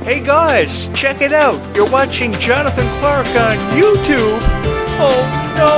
Hey guys, check it out. You're watching Jonathan Clarke on YouTube. Oh no!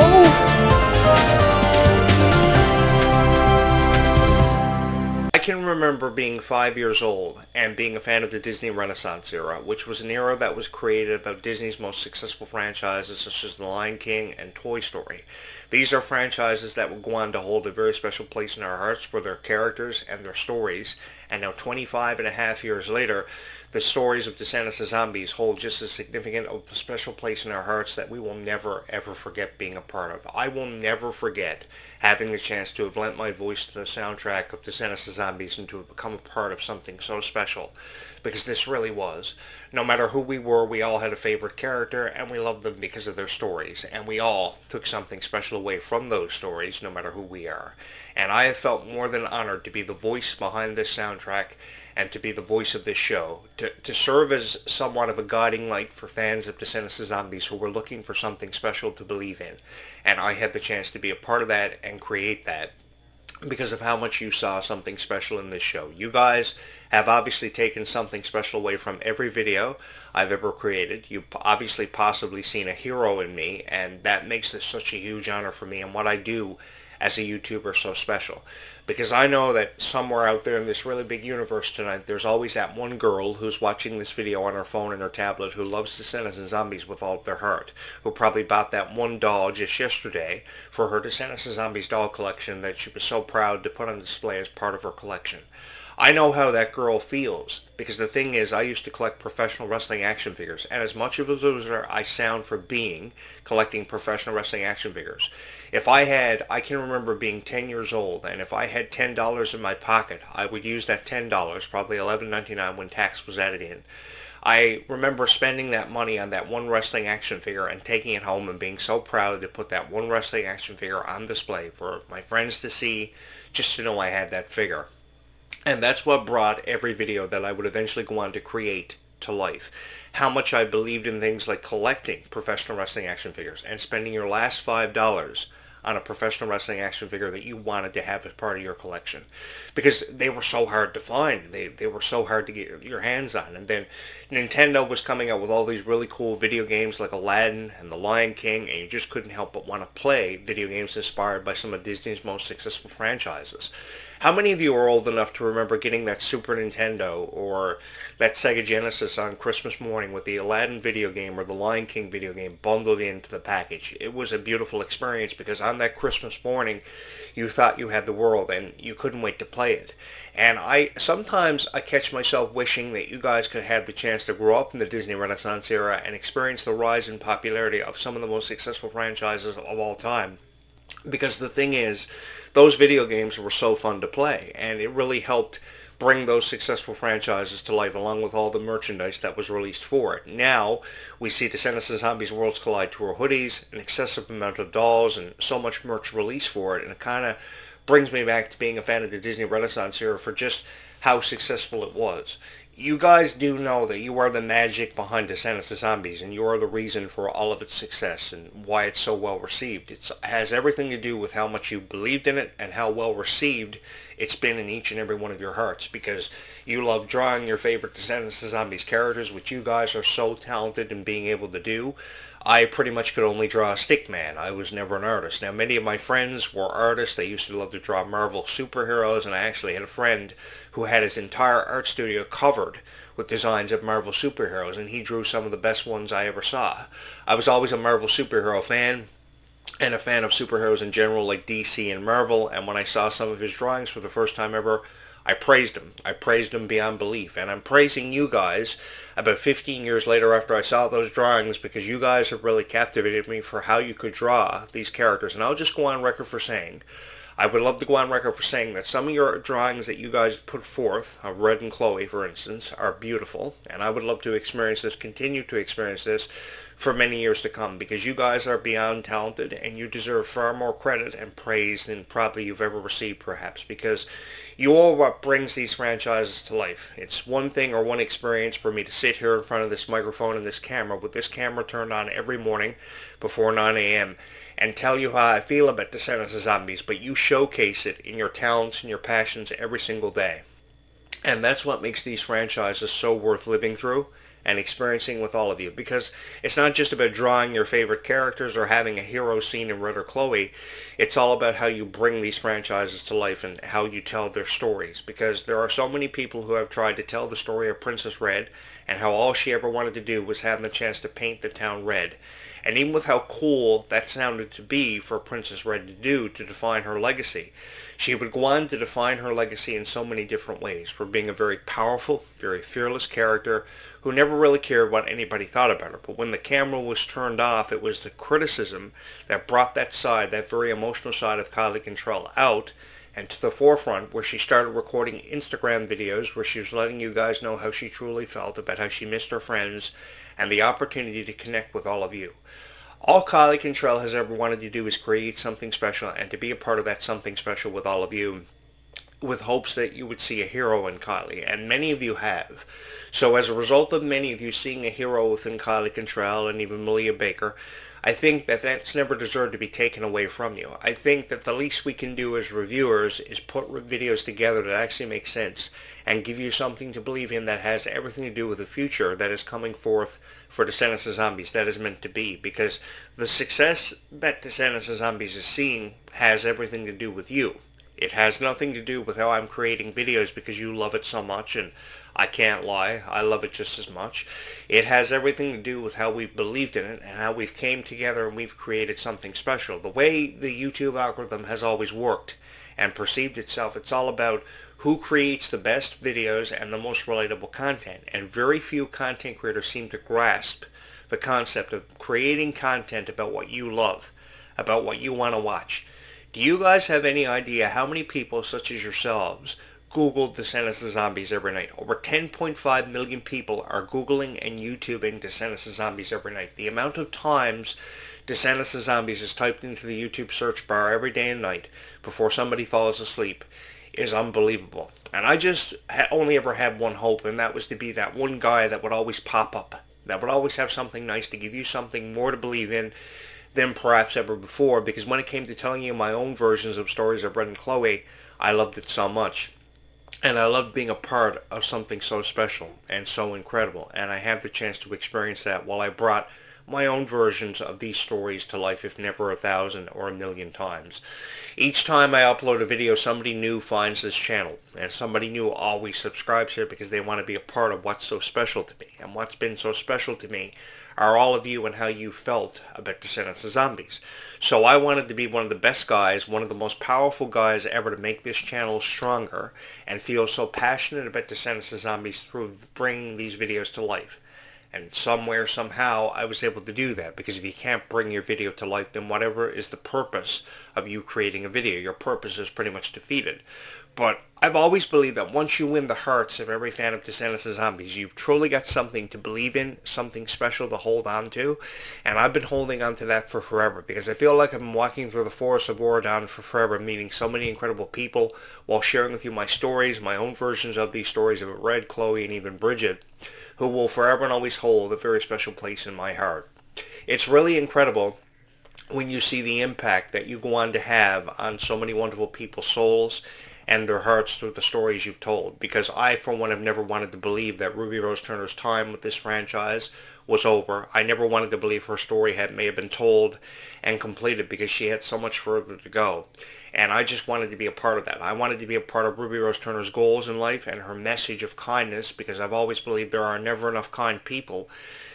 I can remember being 5 years old and being a fan of the Disney Renaissance era, which was an era that was created about Disney's most successful franchises such as The Lion King and Toy Story. These are franchises that would go on to hold a very special place in our hearts for their characters and their stories, and now 25 and a half years later, the stories of Descendants of Zombies hold just as significant of a special place in our hearts that we will never ever forget being a part of. I will never forget having the chance to have lent my voice to the soundtrack of Descendants of Zombies and to have become a part of something so special, because this really was. No matter who we were, we all had a favorite character and we loved them because of their stories, and we all took something special away from those stories no matter who we are. And I have felt more than honored to be the voice behind this soundtrack and to be the voice of this show, to serve as somewhat of a guiding light for fans of Descendants of Zombies who were looking for something special to believe in. And I had the chance to be a part of that and create that because of how much you saw something special in this show. You guys have obviously taken something special away from every video I've ever created. You've obviously possibly seen a hero in me, and that makes this such a huge honor for me and what I do as a YouTuber so special. Because I know that somewhere out there in this really big universe tonight, there's always that one girl who's watching this video on her phone and her tablet who loves Descendants of Zombies with all of their heart, who probably bought that one doll just yesterday for her Descendants of Zombies doll collection that she was so proud to put on display as part of her collection. I know how that girl feels, because the thing is, I used to collect professional wrestling action figures, and as much of a loser I sound for being collecting professional wrestling action figures, I can remember being 10 years old, and if I had $10 in my pocket, I would use that $10, probably $11.99 when tax was added in. I remember spending that money on that one wrestling action figure and taking it home and being so proud to put that one wrestling action figure on display for my friends to see, just to know I had that figure. And that's what brought every video that I would eventually go on to create to life. How much I believed in things like collecting professional wrestling action figures and spending your last $5 on a professional wrestling action figure that you wanted to have as part of your collection. Because they were so hard to find. They were so hard to get your hands on. And then Nintendo was coming out with all these really cool video games like Aladdin and The Lion King, and you just couldn't help but want to play video games inspired by some of Disney's most successful franchises. How many of you are old enough to remember getting that Super Nintendo or that Sega Genesis on Christmas morning with the Aladdin video game or the Lion King video game bundled into the package? It was a beautiful experience because on that Christmas morning you thought you had the world and you couldn't wait to play it. And sometimes I catch myself wishing that you guys could have the chance to grow up in the Disney Renaissance era and experience the rise in popularity of some of the most successful franchises of all time. Because the thing is, those video games were so fun to play, and it really helped bring those successful franchises to life along with all the merchandise that was released for it. Now, we see Descendants of Zombies Worlds Collide Tour hoodies, an excessive amount of dolls, and so much merch released for it, and it kind of brings me back to being a fan of the Disney Renaissance era for just how successful it was. You guys do know that you are the magic behind Descendants of Zombies, and you are the reason for all of its success and why it's so well received. It has everything to do with how much you believed in it and how well received it's been in each and every one of your hearts, because you love drawing your favorite Descendants of Zombies characters, which you guys are so talented in being able to do. I pretty much could only draw a stick man. I was never an artist. Now, many of my friends were artists. They used to love to draw Marvel superheroes, and I actually had a friend who had his entire art studio covered with designs of Marvel superheroes, and he drew some of the best ones I ever saw. I was always a Marvel superhero fan, and a fan of superheroes in general like DC and Marvel, and when I saw some of his drawings for the first time ever, I praised him. I praised him beyond belief. And I'm praising you guys about 15 years later after I saw those drawings, because you guys have really captivated me for how you could draw these characters. And I'll just go on record for saying, I would love to go on record for saying that some of your drawings that you guys put forth, Red and Chloe for instance, are beautiful. And I would love to experience this, continue to experience this for many years to come, because you guys are beyond talented and you deserve far more credit and praise than probably you've ever received, perhaps, because you are what brings these franchises to life. It's one thing or one experience for me to sit here in front of this microphone and this camera with this camera turned on every morning before 9 a.m. and tell you how I feel about Descendants of Zombies, but you showcase it in your talents and your passions every single day. And that's what makes these franchises so worth living through and experiencing with all of you, because it's not just about drawing your favorite characters or having a hero scene in Red or Chloe. It's all about how you bring these franchises to life and how you tell their stories, because there are so many people who have tried to tell the story of Princess Red and how all she ever wanted to do was have the chance to paint the town red. And even with how cool that sounded to be for Princess Red to do to define her legacy, she would go on to define her legacy in so many different ways, for being a very powerful, very fearless character who never really cared what anybody thought about her. But when the camera was turned off, it was the criticism that brought that side, that very emotional side of Kylie Cantrell out and to the forefront, where she started recording Instagram videos where she was letting you guys know how she truly felt about how she missed her friends and the opportunity to connect with all of you. All Kylie Cantrell has ever wanted to do is create something special and to be a part of that something special with all of you, with hopes that you would see a hero in Kylie, and many of you have. So as a result of many of you seeing a hero within Kylie Cantrell and even Malia Baker, I think that that's never deserved to be taken away from you. I think that the least we can do as reviewers is put videos together that actually make sense and give you something to believe in that has everything to do with the future that is coming forth for Descendants of Zombies, that is meant to be. Because the success that Descendants of Zombies is seeing has everything to do with you. It has nothing to do with how I'm creating videos because you love it so much, and I can't lie, I love it just as much. It has everything to do with how we've believed in it and how we've came together and we've created something special. The way the YouTube algorithm has always worked and perceived itself, it's all about who creates the best videos and the most relatable content. And very few content creators seem to grasp the concept of creating content about what you love, about what you want to watch. Do you guys have any idea how many people, such as yourselves, Google Descendants of Zombies every night? Over 10.5 million people are Googling and YouTubing Descendants of Zombies every night. The amount of times Descendants of Zombies is typed into the YouTube search bar every day and night before somebody falls asleep is unbelievable. And I just only ever had one hope, and that was to be that one guy that would always pop up, that would always have something nice to give you something more to believe in than perhaps ever before, because when it came to telling you my own versions of stories of Red and Chloe, I loved it so much. And I loved being a part of something so special and so incredible. And I have the chance to experience that while I brought my own versions of these stories to life, if never 1,000 or 1,000,000 times. Each time I upload a video, somebody new finds this channel, and somebody new always subscribes here because they want to be a part of what's so special to me. And what's been so special to me are all of you and how you felt about Descendants of Zombies. So I wanted to be one of the best guys, one of the most powerful guys ever to make this channel stronger and feel so passionate about Descendants of Zombies through bringing these videos to life. And somewhere, somehow, I was able to do that, because if you can't bring your video to life, then whatever is the purpose of you creating a video, your purpose is pretty much defeated. But I've always believed that once you win the hearts of every fan of Descendants of Zombies, you've truly got something to believe in, something special to hold on to. And I've been holding on to that for forever, because I feel like I've been walking through the forest of Oradon for forever, meeting so many incredible people while sharing with you my stories, my own versions of these stories about Red, Chloe, and even Bridget, who will forever and always hold a very special place in my heart. It's really incredible when you see the impact that you go on to have on so many wonderful people's souls and their hearts through the stories you've told. Because I, for one, have never wanted to believe that Ruby Rose Turner's time with this franchise was over. I never wanted to believe her story may have been told and completed, because she had so much further to go. And I just wanted to be a part of that. I wanted to be a part of Ruby Rose Turner's goals in life and her message of kindness, because I've always believed there are never enough kind people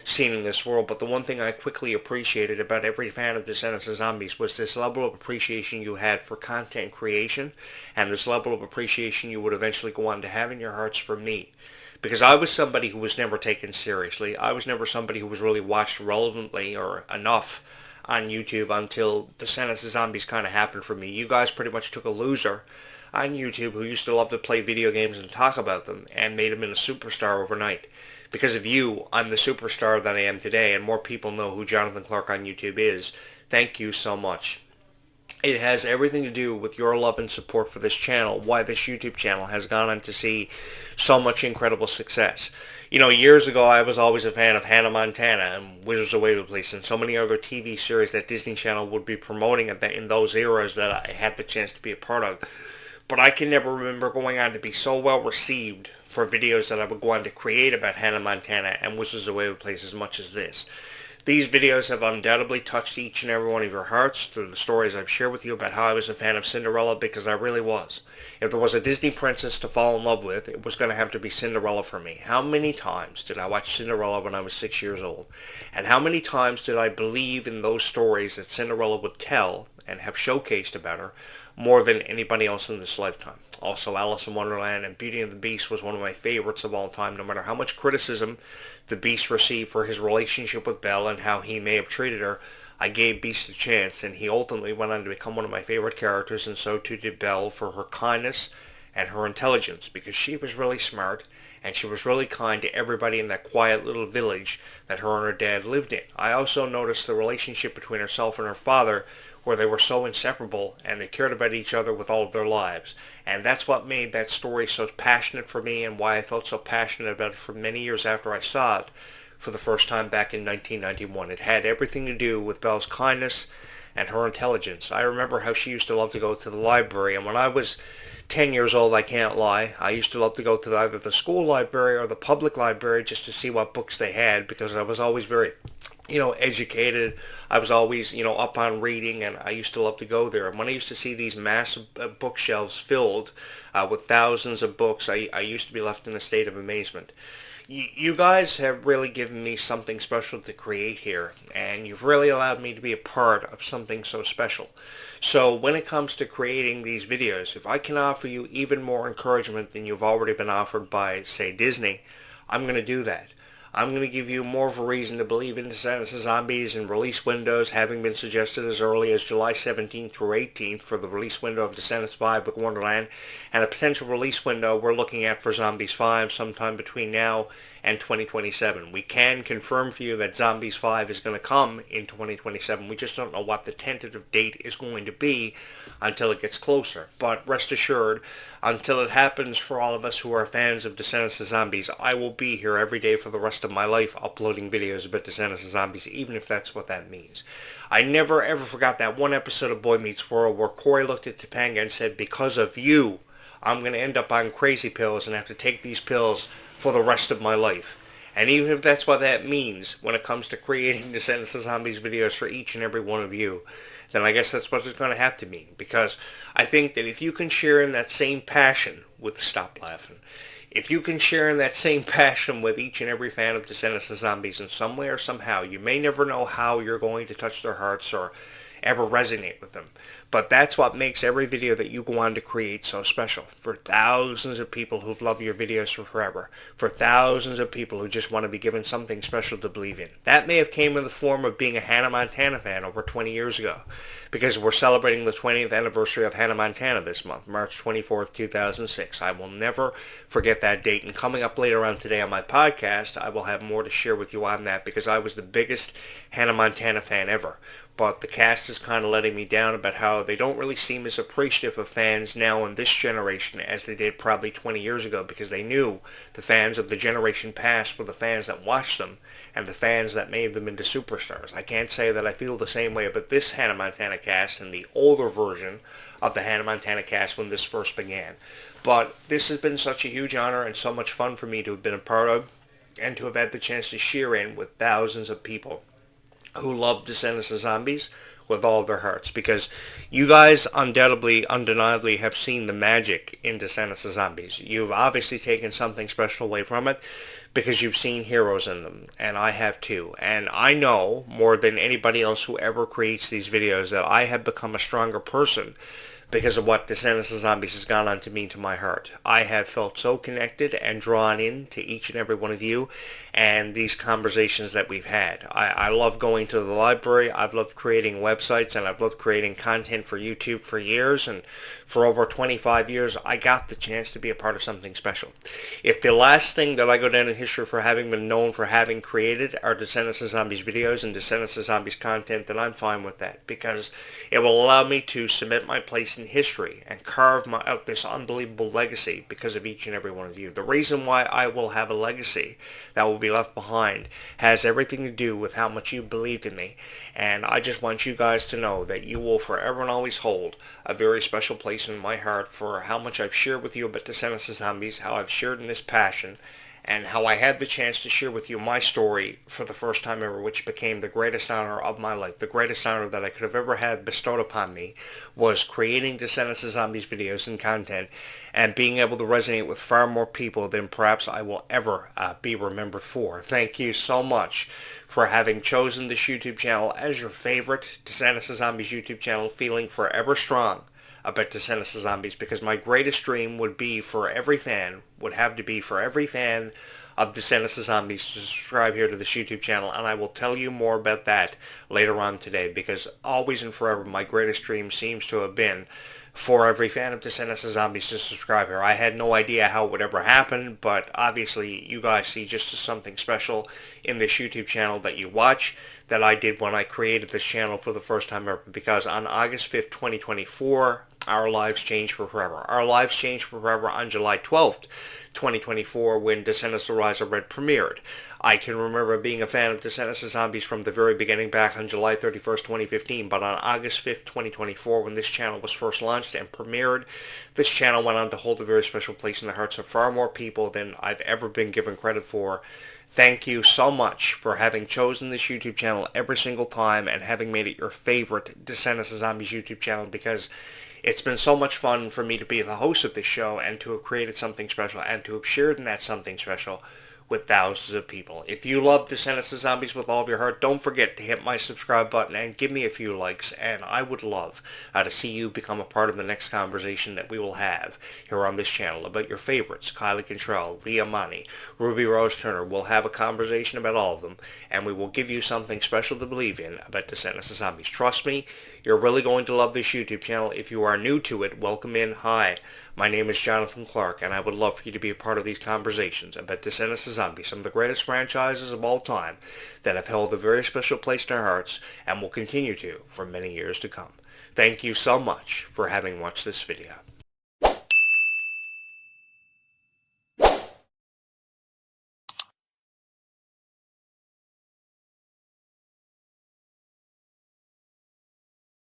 seen in this world. But the one thing I quickly appreciated about every fan of Descendants of Zombies was this level of appreciation you had for content creation, and this level of appreciation you would eventually go on to have in your hearts for me. Because I was somebody who was never taken seriously. I was never somebody who was really watched relevantly or enough on YouTube until Descendants of Zombies kind of happened for me. You guys pretty much took a loser on YouTube who used to love to play video games and talk about them and made him into a superstar overnight. Because of you, I'm the superstar that I am today, and more people know who Jonathan Clarke on YouTube is. Thank you so much. It has everything to do with your love and support for this channel, why this YouTube channel has gone on to see so much incredible success. You know, years ago I was always a fan of Hannah Montana and Wizards of Waverly and so many other TV series that Disney Channel would be promoting in those eras that I had the chance to be a part of. but I can never remember going on to be so well received for videos that I would go on to create about Hannah Montana and Wizards of Waverly Place as much as this. These videos have undoubtedly touched each and every one of your hearts through the stories I've shared with you about how I was a fan of Cinderella, because I really was. If there was a Disney princess to fall in love with, it was going to have to be Cinderella for me. How many times did I watch Cinderella when I was 6 years old? And how many times did I believe in those stories that Cinderella would tell and have showcased about her more than anybody else in this lifetime? Also, Alice in Wonderland and Beauty and the Beast was one of my favorites of all time, no matter how much criticism the Beast received for his relationship with Belle and how he may have treated her. I gave Beast a chance, and he ultimately went on to become one of my favorite characters, and so too did Belle, for her kindness and her intelligence, because she was really smart, and she was really kind to everybody in that quiet little village that her and her dad lived in. I also noticed the relationship between herself and her father, where they were so inseparable and they cared about each other with all of their lives. And that's what made that story so passionate for me, and why I felt so passionate about it for many years after I saw it for the first time back in 1991. It had everything to do with Belle's kindness and her intelligence. I remember how she used to love to go to the library, and when I was 10 years old, I can't lie, I used to love to go to either the school library or the public library just to see what books they had, because I was always very educated. I was always, up on reading, and I used to love to go there. And when I used to see these massive bookshelves filled with thousands of books, I used to be left in a state of amazement. You guys have really given me something special to create here, and you've really allowed me to be a part of something so special. So when it comes to creating these videos, if I can offer you even more encouragement than you've already been offered by, say, Disney, I'm going to do that. I'm going to give you more of a reason to believe in Descendants of Zombies, and release windows having been suggested as early as July 17th through 18th for the release window of Descendants 5 Book Wonderland, and a potential release window we're looking at for Zombies 5 sometime between now and 2027. We can confirm for you that Zombies 5 is going to come in 2027. We just don't know what the tentative date is going to be until it gets closer. But rest assured, until it happens for all of us who are fans of Descendants of Zombies, I will be here every day for the rest of my life uploading videos about Descendants of Zombies, even if that's what that means. I never ever forgot that one episode of Boy Meets World where Corey looked at Topanga and said, "Because of you, I'm going to end up on crazy pills and have to take these pills for the rest of my life." And even if that's what that means when it comes to creating Descendants of Zombies videos for each and every one of you, then I guess that's what it's going to have to mean. Because I think that if you can share in that same passion with Stop Laughing, if you can share in that same passion with each and every fan of Descendants of Zombies in some way or somehow, you may never know how you're going to touch their hearts or ever resonate with them. But that's what makes every video that you go on to create so special. For thousands of people who've loved your videos for forever. For thousands of people who just want to be given something special to believe in. That may have came in the form of being a Hannah Montana fan over 20 years ago. Because we're celebrating the 20th anniversary of Hannah Montana this month, March 24th, 2006. I will never forget that date. And coming up later on today on my podcast, I will have more to share with you on that, because I was the biggest Hannah Montana fan ever. But the cast is kind of letting me down about how they don't really seem as appreciative of fans now in this generation as they did probably 20 years ago, because they knew the fans of the generation past were the fans that watched them and the fans that made them into superstars. I can't say that I feel the same way about this Hannah Montana cast and the older version of the Hannah Montana cast when this first began. But this has been such a huge honor and so much fun for me to have been a part of, and to have had the chance to share in with thousands of people who love Descendants of Zombies with all of their hearts, because you guys undoubtedly, undeniably have seen the magic in Descendants of Zombies. You've obviously taken something special away from it because you've seen heroes in them, and I have too. And I know more than anybody else who ever creates these videos that I have become a stronger person because of what Descendants of Zombies has gone on to mean to my heart. I have felt so connected and drawn in to each and every one of you and these conversations that we've had. I love going to the library. I've loved creating websites, and I've loved creating content for YouTube for years, and for over 25 years I got the chance to be a part of something special. If the last thing that I go down in history for having been known for having created are Descendants of Zombies videos and Descendants of Zombies content, then I'm fine with that, because it will allow me to cement my place in in history and carve out this unbelievable legacy because of each and every one of you. The reason why I will have a legacy that will be left behind has everything to do with how much you believed in me. And I just want you guys to know that you will forever and always hold a very special place in my heart for how much I've shared with you about Descendants of Zombies, how I've shared in this passion, and how I had the chance to share with you my story for the first time ever, which became the greatest honor of my life. The greatest honor that I could have ever had bestowed upon me was creating Descendants of Zombies videos and content and being able to resonate with far more people than perhaps I will ever be remembered for. Thank you so much for having chosen this YouTube channel as your favorite Descendants of Zombies YouTube channel, feeling forever strong about Descendants of Zombies, because my greatest dream would have to be for every fan of Descendants of Zombies to subscribe here to this YouTube channel, and I will tell you more about that later on today, because always and forever my greatest dream seems to have been for every fan of Descendants of Zombies to subscribe here. I had no idea how it would ever happen, but obviously you guys see just something special in this YouTube channel that you watch that I did when I created this channel for the first time ever, because on August 5th, 2024, our lives changed forever. Our lives changed forever on July 12th, 2024, when Descendants of Rise of Red premiered. I can remember being a fan of Descendants of Zombies from the very beginning back on July 31st, 2015, but on August 5th, 2024, when this channel was first launched and premiered, this channel went on to hold a very special place in the hearts of far more people than I've ever been given credit for. Thank you so much for having chosen this YouTube channel every single time and having made it your favorite Descendants of Zombies YouTube channel, because it's been so much fun for me to be the host of this show and to have created something special and to have shared in that something special with thousands of people. If you love Descendants of Zombies with all of your heart, don't forget to hit my subscribe button and give me a few likes, and I would love to see you become a part of the next conversation that we will have here on this channel about your favorites, Kylie Cantrell, Leah Money, Ruby Rose Turner. We'll have a conversation about all of them, and we will give you something special to believe in about Descendants of Zombies. Trust me, you're really going to love this YouTube channel. If you are new to it, welcome in. Hi, my name is Jonathan Clarke, and I would love for you to be a part of these conversations about Descendants of Zombies, some of the greatest franchises of all time that have held a very special place in our hearts and will continue to for many years to come. Thank you so much for having watched this video.